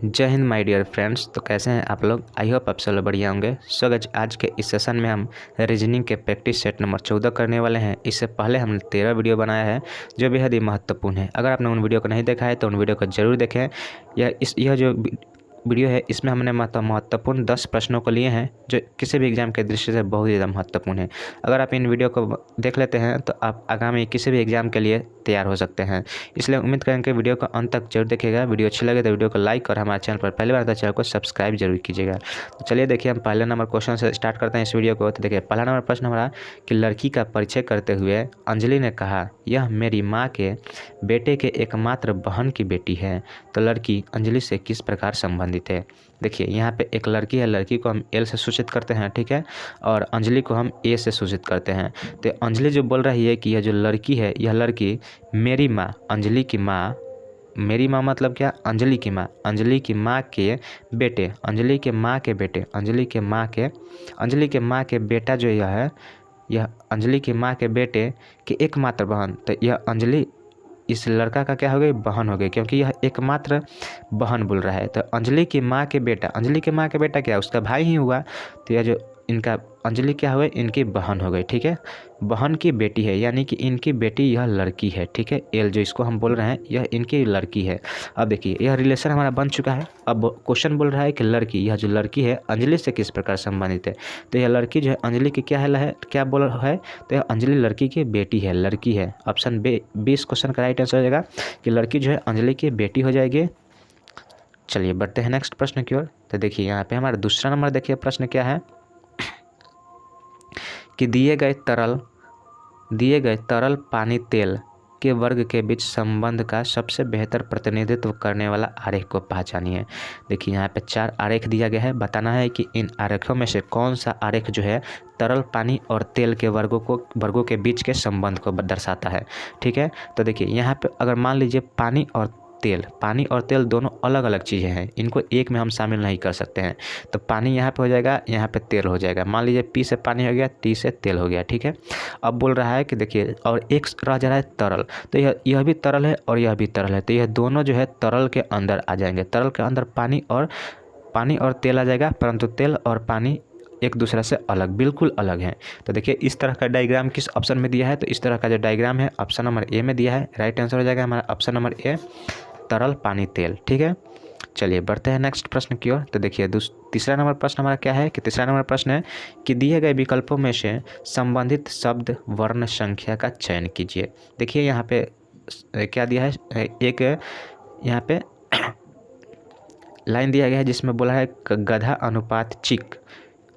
जय Hind my dear friends. तो कैसे हैं आप लोग? आई होप आप सब लोग बढ़िया होंगे। सो गाइस, आज के इस सेशन में हम रीजनिंग के प्रैक्टिस सेट नंबर 14 करने वाले हैं। इससे पहले हमने 13 वीडियो बनाया है जो बेहद ही महत्वपूर्ण है। अगर आपने उन वीडियो को नहीं देखा है तो उन वीडियो को जरूर देखें। यह जो वीडियो है इसमें हमने महत्वपूर्ण 10 प्रश्नों को लिए हैं जो किसी भी एग्जाम के दृष्टि से बहुत ज़्यादा महत्वपूर्ण है। अगर आप इन वीडियो को देख लेते हैं तो आप आगामी किसी भी एग्जाम के लिए तैयार हो सकते हैं। इसलिए उम्मीद करेंगे कि वीडियो को अंत तक जरूर देखिएगा। वीडियो अच्छी लगे तो वीडियो को लाइक और हमारे चैनल पर पहली बार तो चैनल को सब्सक्राइब जरूर कीजिएगा। तो चलिए देखिए, हम पहले नंबर क्वेश्चन से स्टार्ट करते हैं इस वीडियो को। तो देखिए, पहला नंबर प्रश्न हमारा कि लड़की का परिचय करते हुए अंजलि ने कहा, यह मेरी माँ के बेटे के एकमात्र बहन की बेटी है। तो लड़की अंजलि से किस प्रकार संबंधित है? देखिए, यहाँ पे एक लड़की है, लड़की को हम एल से सूचित करते हैं, ठीक है, और अंजलि को हम ए से सूचित करते हैं। तो अंजलि जो बोल रही है कि यह जो लड़की है, यह लड़की मेरी माँ, अंजलि की माँ, मेरी माँ मतलब क्या? अंजलि की माँ, अंजलि की माँ के बेटे, अंजलि के माँ के बेटे, अंजलि के माँ के बेटा जो यह है, यह अंजलि की माँ के बेटे की एकमात्र बहन। तो यह अंजलि इस लड़का का क्या हो गई? बहन हो गई, क्योंकि यह एकमात्र बहन बोल रहा है। तो अंजलि की माँ के बेटा, अंजलि के माँ के बेटा क्या? उसका भाई ही हुआ। तो यह जो इनका अंजलि क्या हुए? इनकी बहन हो गई, ठीक है, बहन की बेटी है, यानी कि इनकी बेटी यह लड़की है, ठीक है। एल जो इसको हम बोल रहे हैं यह इनकी लड़की है। अब देखिए, यह रिलेशन हमारा बन चुका है। अब क्वेश्चन बोल रहा है कि लड़की, यह जो लड़की है अंजलि से किस प्रकार संबंधित है? तो यह लड़की जो है अंजलि की क्या है, क्या बोल रहा है? तो यह अंजलि लड़की की बेटी है, लड़की है। ऑप्शन बी 20 क्वेश्चन का राइट आंसर हो जाएगा कि लड़की जो है अंजलि की बेटी हो जाएगी। चलिए बढ़ते हैं नेक्स्ट प्रश्न की ओर। तो देखिए, यहाँ पे हमारा दूसरा नंबर देखिए प्रश्न क्या है कि दिए गए तरल पानी तेल के वर्ग के बीच संबंध का सबसे बेहतर प्रतिनिधित्व करने वाला आरेख को पहचानिए। देखिए, यहाँ पे 4 आरेख दिया गया है। बताना है कि इन आरेखों में से कौन सा आरेख जो है तरल पानी और तेल के वर्गों के बीच के संबंध को दर्शाता है, ठीक है। तो देखिए, यहाँ पे अगर मान लीजिए पानी और तेल दोनों अलग अलग चीज़ें हैं, इनको एक में हम शामिल नहीं कर सकते हैं। तो पानी यहाँ पे हो जाएगा, यहाँ पे तेल हो जाएगा। मान लीजिए पी से पानी हो गया, टी से तेल हो गया, ठीक है। अब बोल रहा है कि देखिए, और एक रह जा रहा है तरल। तो यह भी तरल है और यह भी तरल है। तो यह दोनों जो है तरल के अंदर आ जाएंगे। तरल के अंदर पानी और तेल आ जाएगा, परंतु तेल और पानी एक दूसरे से अलग, बिल्कुल अलग है। तो देखिए, इस तरह का डायग्राम किस ऑप्शन में दिया है? तो इस तरह का जो डायग्राम है ऑप्शन नंबर ए में दिया है। राइट आंसर हो जाएगा हमारा ऑप्शन नंबर ए, तरल पानी तेल, ठीक है। चलिए बढ़ते हैं नेक्स्ट प्रश्न की ओर। तो देखिए, तीसरा नंबर प्रश्न हमारा क्या है कि तीसरा नंबर प्रश्न है कि दिए गए विकल्पों में से संबंधित शब्द वर्ण संख्या का चयन कीजिए। देखिए, यहाँ पे क्या दिया है, एक यहाँ पे लाइन दिया गया है जिसमें बोला है गधा अनुपात चिक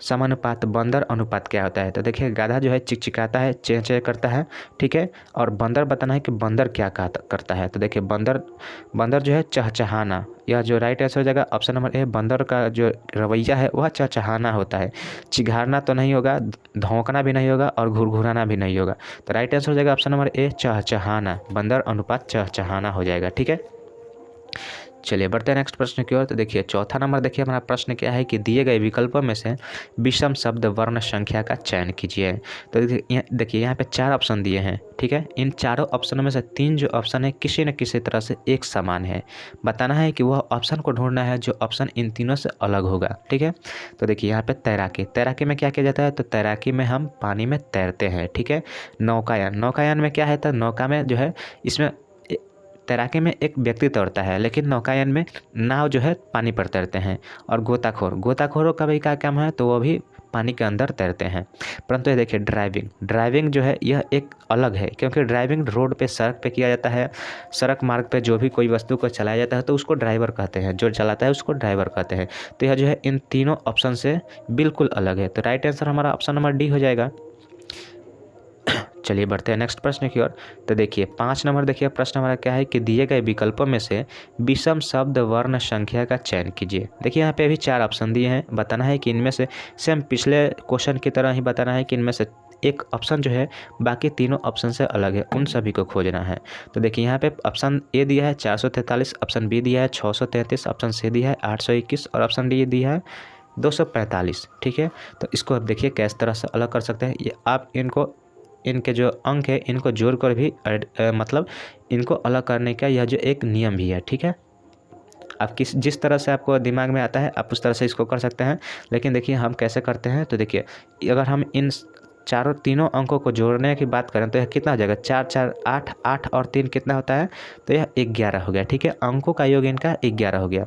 समानुपात बंदर अनुपात क्या होता है। तो देखिए, गाधा जो है चिकचिकाता है, चें चें करता है, ठीक है, और बंदर बताना है कि बंदर क्या करता है। तो देखिए, बंदर जो है चहचहाना, यह जो राइट आंसर हो जाएगा ऑप्शन नंबर ए। बंदर का जो रवैया है वह चहचहाना होता है, चिघारना तो नहीं होगा, धौंकना भी नहीं होगा और घुरघुराना भी नहीं होगा। तो राइट आंसर हो जाएगा ऑप्शन नंबर ए, चहचहाना, बंदर अनुपात चहचहाना हो जाएगा, ठीक है। चलिए बढ़ते हैं नेक्स्ट प्रश्न की ओर। तो देखिए, चौथा नंबर देखिए हमारा प्रश्न क्या है कि दिए गए विकल्पों में से विषम शब्द वर्ण संख्या का चयन कीजिए। तो देखिए, यहाँ पे 4 ऑप्शन दिए हैं, ठीक है। इन चारों ऑप्शनों में से 3 जो ऑप्शन है किसी न किसी तरह से एक समान है। बताना है कि वह ऑप्शन को ढूंढना है जो ऑप्शन इन तीनों से अलग होगा, ठीक है। तो देखिए, यहाँ पे तैराकी में क्या किया जाता है? तो तैराकी में हम पानी में तैरते हैं, ठीक है। नौकायान में क्या है? तो नौका में जो है, इसमें तैराकी में एक व्यक्ति तैरता है, लेकिन नौकायन में नाव जो है पानी पर तैरते हैं। और गोताखोरों का भी क्या काम है? तो वो भी पानी के अंदर तैरते हैं। परंतु ये देखिए, ड्राइविंग जो है यह एक अलग है, क्योंकि ड्राइविंग रोड पे, सड़क पे किया जाता है। सड़क मार्ग पे जो भी कोई वस्तु को चलाया जाता है तो उसको ड्राइवर कहते हैं, जो चलाता है उसको ड्राइवर कहते हैं। तो यह जो है इन तीनों ऑप्शन से बिल्कुल अलग है। तो राइट आंसर हमारा ऑप्शन नंबर डी हो जाएगा। चलिए बढ़ते हैं नेक्स्ट प्रश्न की ओर। तो देखिए, 5 नंबर देखिए प्रश्न हमारा क्या है कि दिए गए विकल्पों में से विषम शब्द वर्ण संख्या का चयन कीजिए। देखिए, यहाँ पे अभी 4 ऑप्शन दिए हैं। बताना है कि इनमें से सेम पिछले क्वेश्चन की तरह ही बताना है कि इनमें से एक ऑप्शन जो है बाकी तीनों ऑप्शन से अलग है, उन सभी को खोजना है। तो देखिए, यहाँ पे ऑप्शन ए दिया है 443, ऑप्शन बी दिया है 633, ऑप्शन सी दिया है 821 और ऑप्शन डी दिया है 245, ठीक है। तो इसको अब देखिए किस तरह से अलग कर सकते हैं। ये आप इनके जो अंक है इनको जोड़कर भी मतलब इनको अलग करने का यह जो एक नियम भी है, ठीक है। आप जिस तरह से आपको दिमाग में आता है आप उस तरह से इसको कर सकते हैं। लेकिन देखिए हम कैसे करते हैं, तो देखिए अगर हम इन तीनों अंकों को जोड़ने की बात करें तो यह कितना हो जाएगा, 4 4 8, 8 और 3 कितना होता है, तो यह 11 हो गया। ठीक है, अंकों का योग इनका 11 हो गया।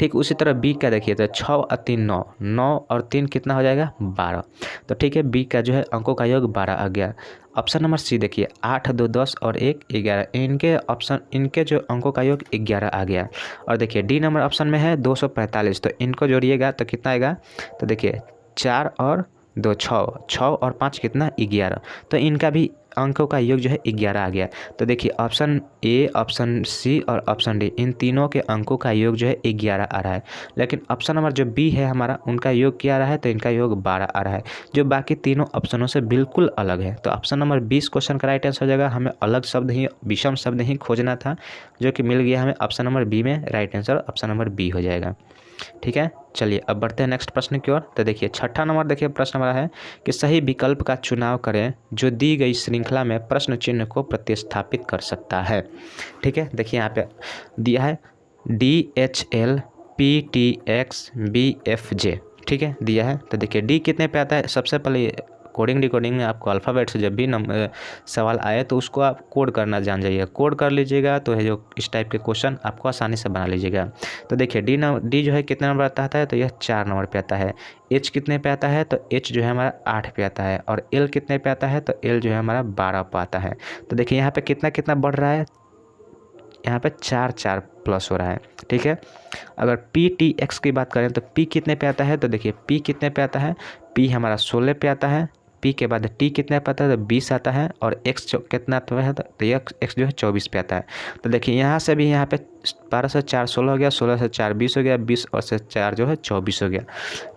ठीक उसी तरह बी का देखिए तो 6 और 3 9, 9 और 3 कितना हो जाएगा, 12। तो ठीक है, बी का जो है अंकों का योग 12 आ गया। ऑप्शन नंबर सी देखिए 8 2 10 और 1 11, इनके जो अंकों का योग 11 आ गया। और देखिए डी नंबर ऑप्शन में है 245, तो इनको जोड़िएगा तो कितना आएगा, तो देखिए 4 और 2 6, 6 और 5 कितना, 11। तो इनका भी अंकों का योग जो है 11 आ गया। तो देखिए ऑप्शन ए, ऑप्शन सी और ऑप्शन डी, इन तीनों के अंकों का योग जो है 11 आ रहा है। लेकिन ऑप्शन नंबर जो बी है हमारा, उनका योग क्या आ रहा है, तो इनका योग 12 आ रहा है, जो बाकी तीनों ऑप्शनों से बिल्कुल अलग है। तो ऑप्शन नंबर 20 क्वेश्चन का राइट आंसर हो जाएगा। हमें अलग शब्द ही, विषम शब्द ही खोजना था, जो कि मिल गया हमें ऑप्शन नंबर बी में। Right answer option number B हो जाएगा। ठीक है, चलिए अब बढ़ते हैं नेक्स्ट प्रश्न की ओर। तो देखिए छठा नंबर देखिए प्रश्न हमारा है कि सही विकल्प का चुनाव करें जो दी गई श्रृंखला में प्रश्न चिन्ह को प्रतिस्थापित कर सकता है। ठीक है, देखिए यहाँ पे दिया है DHL PTX BFJ। ठीक है, दिया है। तो देखिए डी कितने पे आता है, सबसे पहले कोडिंग डिकोडिंग में आपको अल्फ़ाबेट से जब भी सवाल आए तो उसको आप कोड करना जान जाइए, कोड कर लीजिएगा तो है जो इस टाइप के क्वेश्चन आपको आसानी से बना लीजिएगा। तो देखिए डी जो है कितने नंबर आता है, तो यह 4 नंबर पे आता है। एच कितने पे आता है, तो एच जो है हमारा 8 पे आता है। और एल कितने पे आता है, तो एल जो है हमारा 12 पे आता है। तो देखिए यहाँ पे कितना कितना बढ़ रहा है, यहाँ पे 4 4 प्लस हो रहा है। ठीक है, अगर PTX की बात करें तो P कितने पे आता है, तो देखिए P कितने पे आता है, P हमारा 16 पे आता है। P के बाद T कितने पे आता है, तो 20 आता है। और X कितना तो है, तो X जो है 24 पे आता है। तो देखिए यहाँ से भी यहाँ पे 12 से 4 16 हो गया, 16 से 4 20 हो गया, 20 और से 4 जो है 24 हो गया।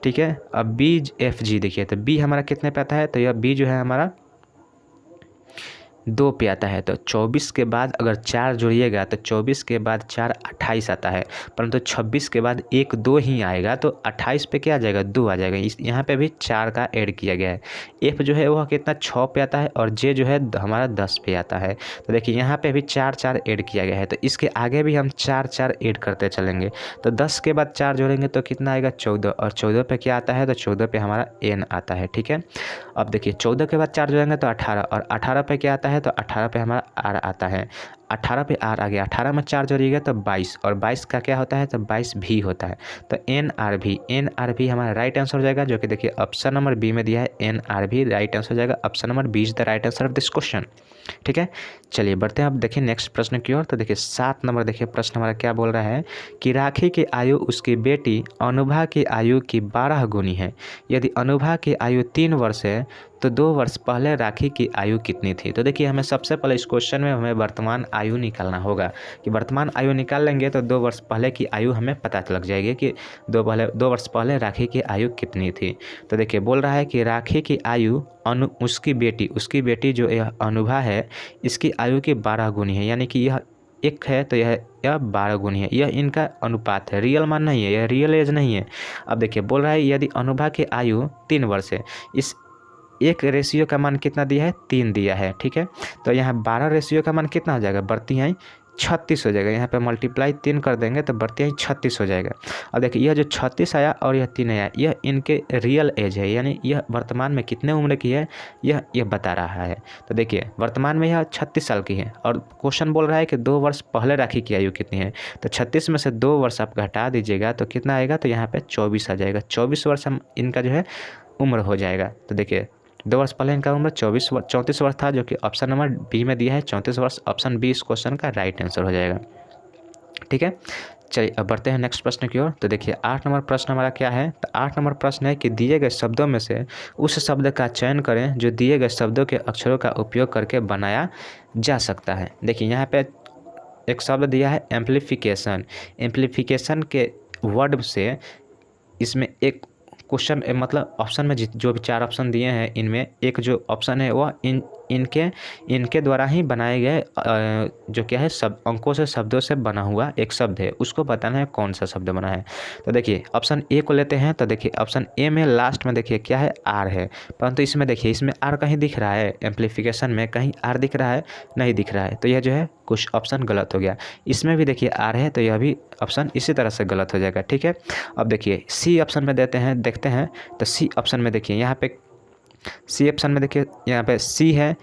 ठीक है, अब BFG देखिए, तो B हमारा कितने पे आता है, तो यह B जो है हमारा 2 पे आता है। तो 24 के बाद अगर 4 जोड़िएगा तो 24 के बाद 4 28 आता है, परंतु 26 के बाद 1 2 ही आएगा, तो 28 पे क्या आ जाएगा, 2 आ जाएगा। इस यहाँ पे भी 4 का ऐड किया गया है। एफ जो है वह कितना 6 पे आता है, और जे जो है हमारा 10 पे आता है। तो देखिए यहाँ पे भी 4 4 ऐड किया गया है, तो इसके आगे भी हम 4 4 ऐड करते चलेंगे। तो 10 के बाद 4 जोड़ेंगे तो कितना आएगा, 14, और 14 पे क्या आता है, तो 14 पे हमारा एन आता है। ठीक है, अब देखिए 14 के बाद 4 जोड़ेंगे तो 18, और 18 पे क्या आता है, तो 18 पे हमारा आर आता है। 18 पे आर आ गया, 18 में 4 जोड़िएगा तो 22, और 22 का क्या होता है, तो 22 भी होता है। तो NRV हमारा राइट आंसर हो जाएगा, जो कि देखिए ऑप्शन नंबर बी में दिया है। NRV राइट आंसर हो जाएगा। Option number B is the right answer of this question. ठीक है, चलिए बढ़ते हैं अब देखिए नेक्स्ट प्रश्न की ओर। तो देखिए 7 नंबर देखिए प्रश्न हमारा क्या बोल रहा है कि राखी की आयु उसकी बेटी अनुभा की आयु की 12 गुनी है। यदि अनुभा की आयु 3 वर्ष है तो 2 वर्ष पहले राखी की आयु कितनी थी। तो देखिए हमें सबसे पहले इस क्वेश्चन में हमें वर्तमान आयु निकालना होगा, कि वर्तमान आयु निकाल लेंगे तो 2 वर्ष पहले की आयु हमें पता लग जाएगी कि 2 वर्ष पहले राखी की आयु कितनी थी। तो देखिए बोल रहा है कि राखी की आयु उसकी बेटी जो यह अनुभा है, इसकी आयु की 12 गुनी है, यानी कि यह 1 है तो यह 12 गुनी है। यह इनका अनुपात है, रियल मान नहीं है, यह रियल एज नहीं है। अब देखिए बोल रहा है यदि अनुभा की आयु 3 वर्ष है, इस 1 रेशियो का मान कितना दिया है, 3 दिया है। ठीक है, तो यहाँ 12 रेशियो का मान कितना हो जाएगा, बढ़ती है 36 हो जाएगा। यहाँ पे मल्टीप्लाई 3 कर देंगे तो बढ़ती है 36 हो जाएगा। अब देखिए यह जो 36 आया और यह 3 आया, यह इनके रियल एज है, यानी यह वर्तमान में कितने उम्र की है यह बता रहा है। तो देखिए वर्तमान में यह 36 साल की है, और क्वेश्चन बोल रहा है कि 2 वर्ष पहले राखी की आयु कितनी है। तो 36 में से 2 वर्ष आप घटा दीजिएगा तो कितना आएगा, तो यहाँ पे 24 आ जाएगा। 24 वर्ष हम इनका जो है उम्र हो जाएगा। तो देखिए 2 वर्ष पहले इनका उम्र 34 वर्ष था, जो कि ऑप्शन नंबर बी में दिया है 34 वर्ष। ऑप्शन बी इस क्वेश्चन का राइट आंसर हो जाएगा। ठीक है, चलिए अब बढ़ते हैं नेक्स्ट प्रश्न की ओर। तो देखिए 8 नंबर प्रश्न हमारा क्या है, तो 8 नंबर प्रश्न है कि दिए गए शब्दों में से उस शब्द का चयन करें जो दिए गए शब्दों के अक्षरों का उपयोग करके बनाया जा सकता है। देखिए यहाँ पे एक शब्द दिया है एम्प्लीफिकेशन। एम्प्लीफिकेशन के वर्ड से इसमें एक क्वेश्चन मतलब ऑप्शन में जो भी 4 ऑप्शन दिए हैं, इनमें एक जो ऑप्शन है वह इनके द्वारा ही बनाए गए जो क्या है सब अंकों से शब्दों से बना हुआ एक शब्द है, उसको बताना है कौन सा शब्द बना है। तो देखिए ऑप्शन ए को लेते हैं। तो देखिए ऑप्शन ए में लास्ट में देखिए क्या है, आर है, परंतु इसमें देखिए इसमें आर कहीं दिख रहा है, एम्प्लीफिकेशन में कहीं आर दिख रहा है, नहीं दिख रहा है, तो यह जो है कुछ ऑप्शन गलत हो गया। इसमें भी देखिए आर है, तो यह भी ऑप्शन इसी तरह से गलत हो जाएगा, ठीक है। अब देखिए सी ऑप्शन में देखते हैं। तो सी ऑप्शन में देखिए यहाँ पे सी ऑप्शन में देखिए यहाँ पे सी है,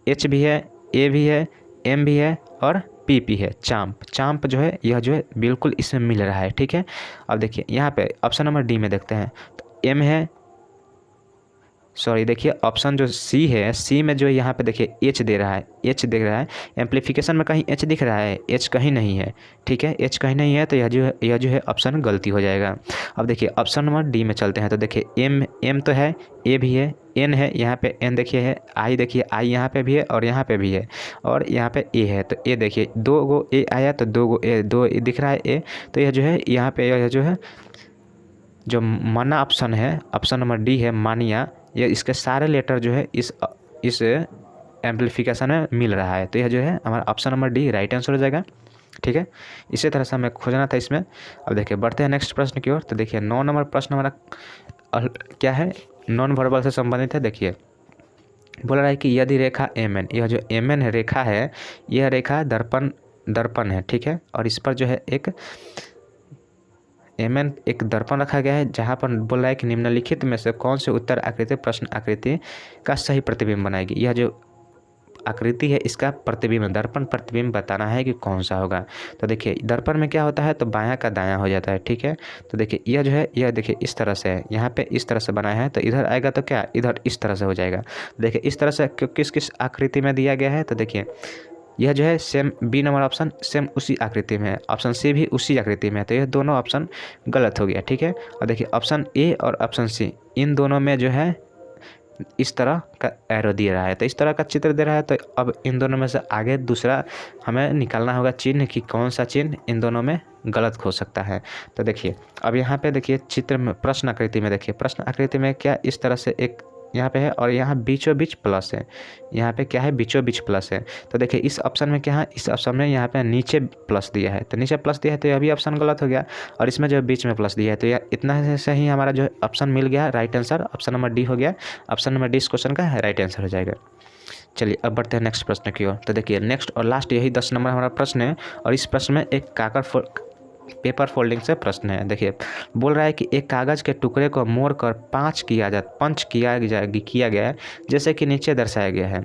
एच भी है, ए भी है, एम भी है और पी भी है। चांप जो है यह जो है बिल्कुल इसमें मिल रहा है, ठीक है। अब देखिए यहाँ पे ऑप्शन नंबर डी में देखते हैं। तो एम है, सॉरी देखिए ऑप्शन जो सी है, सी में जो यहाँ पे देखिए एच दे रहा है, एम्प्लीफिकेशन में कहीं एच दिख रहा है, एच कहीं नहीं है, ठीक है, एच कहीं नहीं है, तो यह जो है ऑप्शन गलती हो जाएगा। अब देखिए ऑप्शन नंबर डी में चलते हैं। तो देखिए एम तो है, ए भी है, एन है, यहाँ पे एन देखिए है, आई देखिए आई यहाँ पे भी है और यहाँ पे भी है, और यहाँ पे ए है। तो ए देखिए 2 गो ए आया, तो 2 गो ए, 2 दिख रहा है ए, तो यह जो है यहाँ पे यह जो है जो माना ऑप्शन है, ऑप्शन नंबर डी है मानिया, ये इसके सारे लेटर जो है इस एम्प्लीफिकेशन में मिल रहा है, तो यह जो है हमारा option number D right answer हो जाएगा, ठीक है। इसी तरह से हमें खोजना था इसमें। अब देखिए बढ़ते हैं नेक्स्ट प्रश्न की ओर। तो देखिए 9 नंबर प्रश्न हमारा क्या है, नॉन वर्बल से संबंधित है। देखिए बोल रहा है कि यदि रेखा एम एन, यह जो एम एन रेखा है, यह रेखा दर्पण है, ठीक है, और इस पर जो है एक दर्पण रखा गया है, जहाँ पर बोल रहा है कि निम्नलिखित में से कौन से उत्तर आकृति प्रश्न आकृति का सही प्रतिबिंब बनाएगी। यह जो आकृति है इसका प्रतिबिंब, दर्पण प्रतिबिंब बताना है कि कौन सा होगा। तो देखिए दर्पण में क्या होता है, तो बायां का दायां हो जाता है, ठीक है। तो देखिए यह जो है यह देखिए इस तरह से है, यहाँ पे इस तरह से बनाया है, तो इधर आएगा तो क्या इधर इस तरह से हो जाएगा। देखिए इस तरह से किस आकृति में दिया गया है, तो देखिए यह जो है same B number option same उसी आकृति में है, ऑप्शन सी भी उसी आकृति में है, तो यह दोनों ऑप्शन गलत हो गया, ठीक है। और देखिए ऑप्शन ए और ऑप्शन सी इन दोनों में जो है इस तरह का एरो दे रहा है, तो इस तरह का चित्र दे रहा है। तो अब इन दोनों में से आगे दूसरा हमें निकालना होगा चिन्ह कि कौन सा चिन्ह इन दोनों में गलत हो सकता है। तो देखिए अब यहाँ पे देखिए चित्र में प्रश्न आकृति में देखिए, प्रश्न आकृति में क्या इस तरह से एक यहाँ पे है और यहाँ बीचों बीच प्लस है, यहाँ पे क्या है बीचों बीच प्लस है। तो देखिए इस ऑप्शन में क्या है, इस ऑप्शन में यहाँ पे नीचे प्लस दिया है, तो नीचे प्लस दिया है, तो यह भी ऑप्शन गलत हो गया। और इसमें जो बीच में प्लस दिया है, तो यह इतना से ही हमारा जो ऑप्शन मिल गया right answer, option number D हो गया। ऑप्शन नंबर डी इस क्वेश्चन का राइट आंसर हो जाएगा। चलिए अब बढ़ते हैं नेक्स्ट प्रश्न की ओर। तो देखिए नेक्स्ट और लास्ट यही 10 नंबर हमारा प्रश्न है, और इस प्रश्न में एक पेपर फोल्डिंग से प्रश्न है। देखिए बोल रहा है कि एक कागज़ के टुकड़े को मोड़कर पंच किया गया है, जैसे कि नीचे दर्शाया गया है।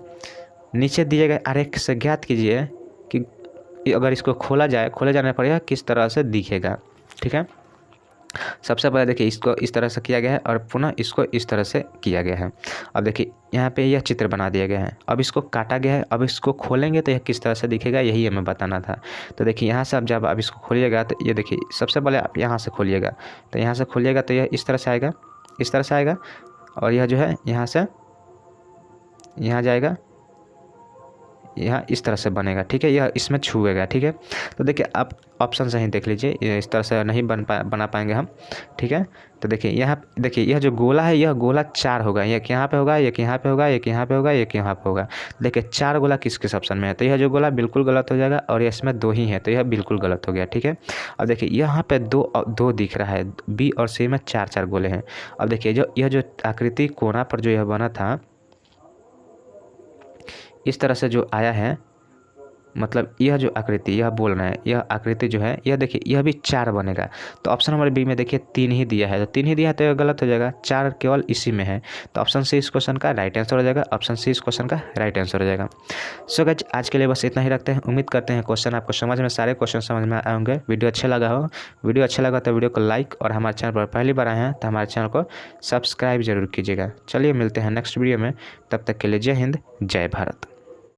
नीचे दिए गए आरेख से ज्ञात कीजिए कि अगर इसको खोले जाने पर यह किस तरह से दिखेगा, ठीक है। सबसे पहले देखिए इसको इस तरह से किया गया है और पुनः इसको इस तरह से किया गया है। अब देखिए यहाँ पे यह चित्र बना दिया गया है, अब इसको काटा गया है, अब इसको खोलेंगे तो यह किस तरह से दिखेगा, यही हमें बताना था। तो देखिए यहाँ से अब जब आप इसको खोलिएगा तो ये देखिए सबसे पहले आप यहाँ से खोलिएगा, तो यहाँ से खोलिएगा तो यह इस तरह से आएगा, और यह जो है यहाँ से यहाँ जाएगा, यहाँ इस तरह से बनेगा, ठीक है, यह इसमें छुएगा, ठीक है। तो देखिए आप ऑप्शन सही देख लीजिए, इस तरह से नहीं बना पाएंगे हम, ठीक है। तो देखिए यहाँ देखिए यह जो गोला है, यह गोला 4 होगा, एक यहाँ पे होगा, एक यहाँ पे होगा, एक यहाँ पे होगा, एक यहाँ पे होगा। देखिए 4 गोला किस ऑप्शन में है, तो यह जो गोला बिल्कुल गलत हो जाएगा, और इसमें 2 ही है, तो यह बिल्कुल गलत हो गया, ठीक है। अब देखिए यहाँ पे 2 दिख रहा है, बी और सी में 4 गोले हैं। अब देखिए यह जो आकृति कोना पर जो यह बना था, इस तरह से जो आया है, मतलब यह जो आकृति यह बोल रहे हैं, यह आकृति जो है यह देखिए यह भी 4 बनेगा। तो ऑप्शन नंबर बी में देखिए 3 ही दिया है, तो 3 ही दिया है तो यह गलत हो जाएगा, 4 केवल इसी में है। तो ऑप्शन सी इस क्वेश्चन का राइट आंसर हो जाएगा, ऑप्शन सी इस क्वेश्चन का राइट आंसर हो जाएगा। सो गाइस आज के लिए बस इतना ही रखते हैं। उम्मीद करते हैं क्वेश्चन आपको समझ में, सारे क्वेश्चन समझ में आए होंगे। वीडियो अच्छा लगा तो वीडियो को लाइक, और हमारे चैनल पर पहली बार आए हैं तो हमारे चैनल को सब्सक्राइब जरूर कीजिएगा। चलिए मिलते हैं नेक्स्ट वीडियो में, तब तक के लिए जय हिंद जय भारत।